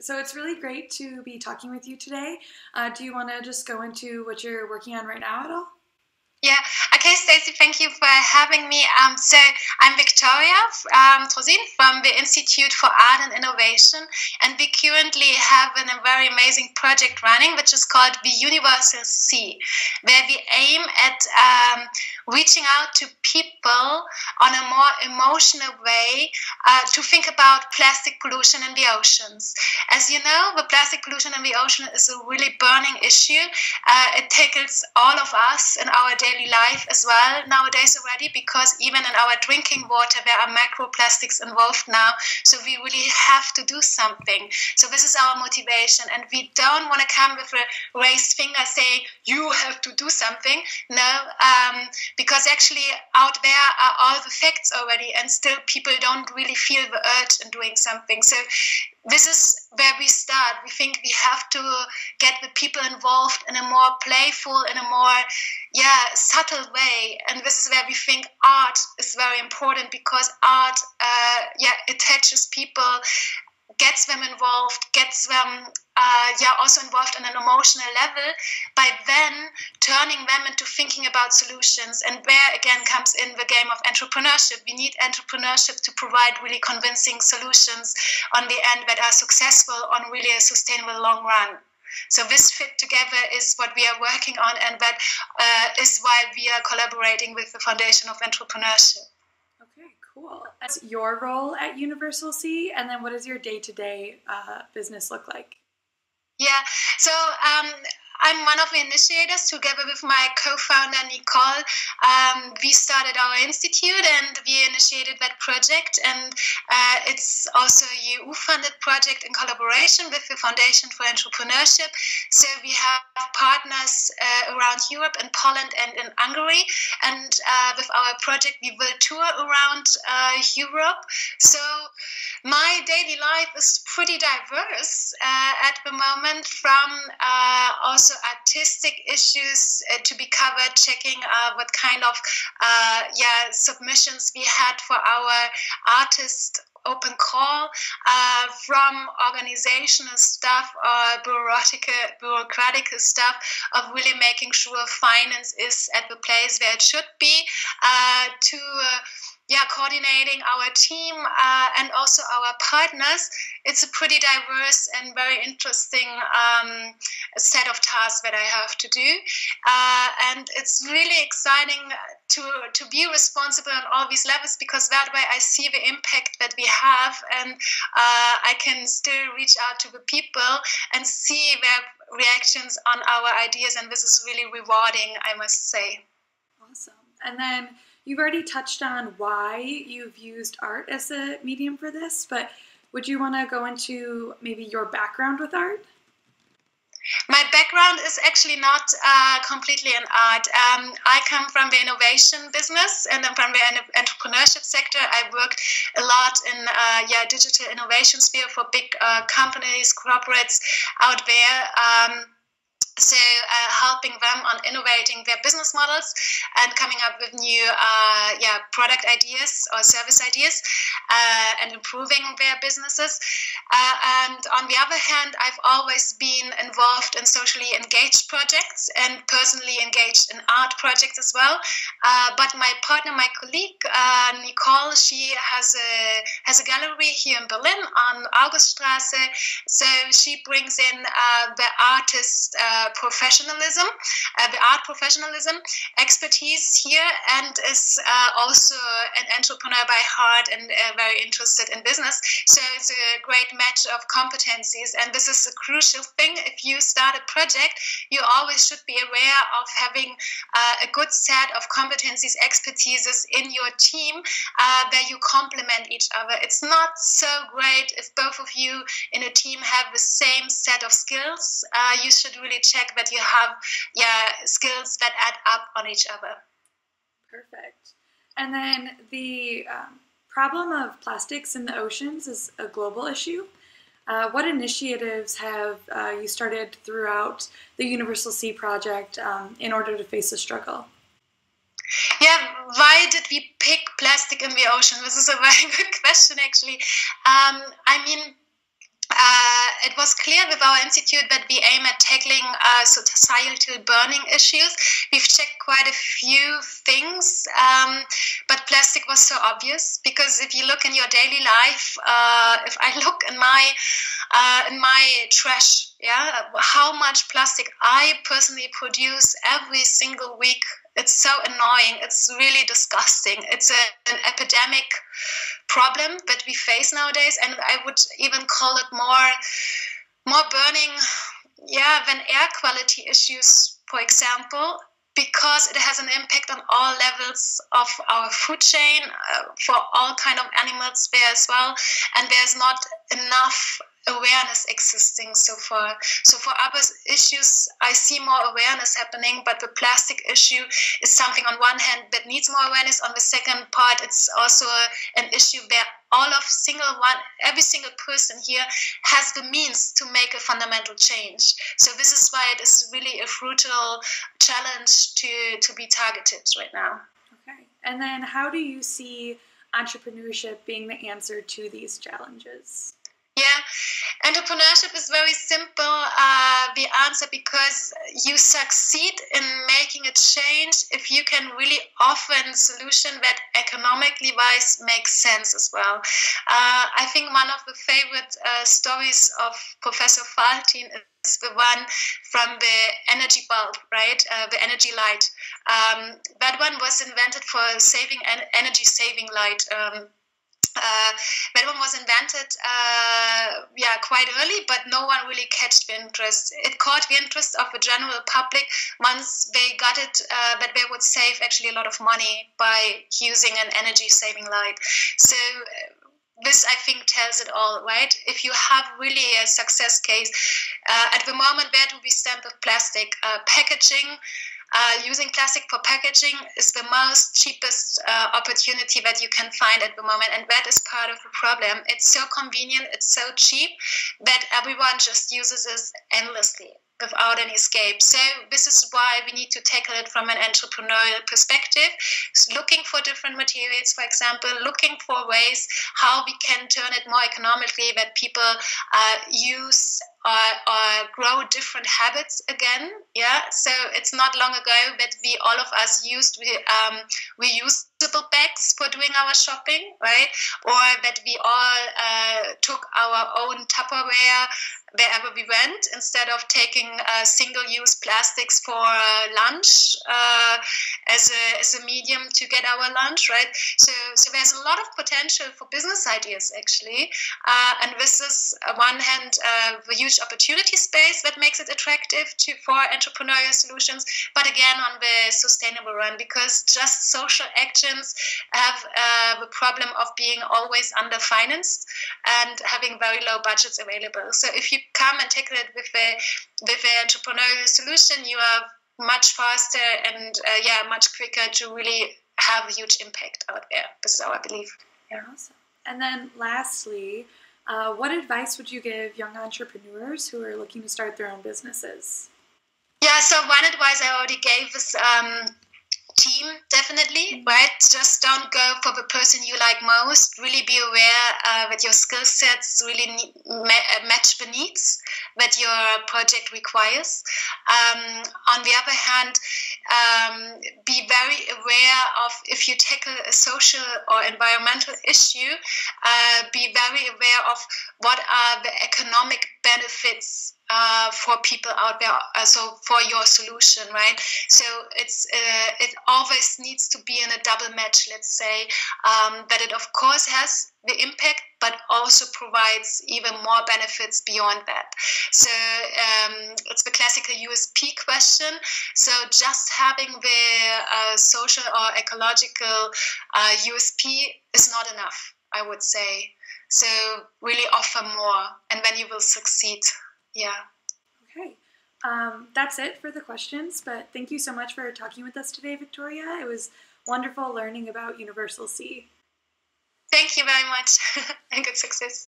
So it's really great to be talking with you today. Do you want to just go into what you're working on right now at all? Yeah. Okay, Stacey, thank you for having me. So I'm Viktoria Trosien from the Institute for Art and Innovation, and we currently have a very amazing project running, which is called the Universal Sea, where we aim at reaching out to people on a more emotional way to think about plastic pollution in the oceans. As you know, the plastic pollution in the ocean is a really burning issue. It tackles all of us in our daily life as well nowadays already, because even in our drinking water there are microplastics involved now. So we really have to do something. So this is our motivation, and we don't want to come with a raised finger saying you have to do something. No, because actually out there are all the facts already, and still people don't really feel the urge in doing something. So this is where we start. We think we have to get the people involved in a more playful, in a more subtle way. And this is where we think art is very important, because art attaches people, gets them involved, gets them also involved on an emotional level, by then turning them into thinking about solutions. And where again comes in the game of entrepreneurship. We need entrepreneurship to provide really convincing solutions on the end that are successful on really a sustainable long run. So this fit together is what we are working on, and that is why we are collaborating with the Foundation of Entrepreneurship. Okay, cool. What's your role at Universal Sea, and then what does your day-to-day business look like? Yeah, so I'm one of the initiators. Together with my co-founder Nicole, we started our institute and we initiated that project, and it's also a EU-funded project in collaboration with the Foundation for Entrepreneurship. So we have partners around Europe, in Poland and in Hungary, and with our project we will tour around Europe. So my daily life is pretty diverse at the moment, from also artistic issues to be covered, checking what kind of submissions we had for our artist open call, from organizational stuff or bureaucratic stuff of really making sure finance is at the place where it should be, to coordinating our team and also our partners. It's a pretty diverse and very interesting set of tasks that I have to do, and it's really exciting to be responsible on all these levels, because that way I see the impact that we have, and I can still reach out to the people and see their reactions on our ideas, and this is really rewarding, I must say. Awesome. And then you've already touched on why you've used art as a medium for this, but would you want to go into maybe your background with art? My background is actually not completely in art. I come from the innovation business and then from the entrepreneurship sector. I worked a lot in digital innovation sphere for big companies, corporates out there. So helping them on innovating their business models and coming up with new product ideas or service ideas and improving their businesses. And on the other hand, I've always been involved in socially engaged projects and personally engaged in art projects as well. But my partner, my colleague, Nicole, she has a gallery here in Berlin on Auguststraße. So she brings in the artist professionalism, the art professionalism expertise here, and is also an entrepreneur by heart and very interested in business. So it's a great match of competencies, and this is a crucial thing. If you start a project, you always should be aware of having a good set of competencies, expertises in your team where you complement each other. It's not so great if both of you in a team have the same set of skills. You should really check that you have skills that add up on each other. Perfect. And then the problem of plastics in the oceans is a global issue. What initiatives have you started throughout the Universal Sea project in order to face the struggle? Yeah, why did we pick plastic in the ocean? This is a very good question, actually. I mean, it was clear with our institute that we aim at tackling societal burning issues. We've checked quite a few things, but plastic was so obvious, because if you look in your daily life, if I look in my trash, yeah, how much plastic I personally produce every single week. It's so annoying. It's really disgusting. It's an epidemic problem that we face nowadays, and I would even call it more burning, than air quality issues, for example, because it has an impact on all levels of our food chain, for all kind of animals there as well, and there's not enough awareness existing so far. So for other issues, I see more awareness happening, but the plastic issue is something on one hand that needs more awareness. On the second part, it's also an issue where every single person here has the means to make a fundamental change. So this is why it is really a brutal challenge to be targeted right now. Okay. And then how do you see entrepreneurship being the answer to these challenges? Yeah, entrepreneurship is very simple, the answer, because you succeed in making a change if you can really offer a solution that economically wise makes sense as well. I think one of the favorite stories of Professor Faltin is the one from the energy bulb, right? The energy light. That one was invented for energy saving light. That one was invented quite early, but no one really catched the interest. It caught the interest of the general public once they got it, that they would save actually a lot of money by using an energy saving light. So this, I think, tells it all, right? If you have really a success case, at the moment, where do we stand with plastic? Packaging. Using plastic for packaging is the most cheapest opportunity that you can find at the moment, and that is part of the problem. It's so convenient, it's so cheap that everyone just uses this endlessly without any escape. So this is why we need to tackle it from an entrepreneurial perspective, looking for different materials, for example, looking for ways how we can turn it more economically, that people use or grow different habits again. Yeah, so it's not long ago that all of us used reusable bags for doing our shopping, right? Or that we all took our own Tupperware wherever we went, instead of taking single-use plastics for lunch as a medium to get our lunch, right? So there's a lot of potential for business ideas, actually, and this is on one hand the huge opportunity space that makes it attractive for entrepreneurial solutions, but again on the sustainable run, because just social actions have the problem of being always underfinanced and having very low budgets available. So if you come and tackle it with the entrepreneurial solution, you are much faster and much quicker to really have a huge impact out there. This is our belief. Yeah, awesome. And then lastly, what advice would you give young entrepreneurs who are looking to start their own businesses? Yeah, so one advice I already gave is team, definitely, right? Just don't go for the person you like most. Really be aware that your skill sets really match the needs that your project requires. On the other hand, be very aware of, if you tackle a social or environmental issue, be very aware of what are the economic benefits for people out there, so for your solution, right? So it always needs to be in a double match, let's say, that it of course has the impact, but also provides even more benefits beyond that. So it's the classical USP question. So just having the social or ecological USP is not enough, I would say. So really offer more, and then you will succeed. Yeah. Okay. That's it for the questions, but thank you so much for talking with us today, Viktoria. It was wonderful learning about Universal C. Thank you very much, and good success.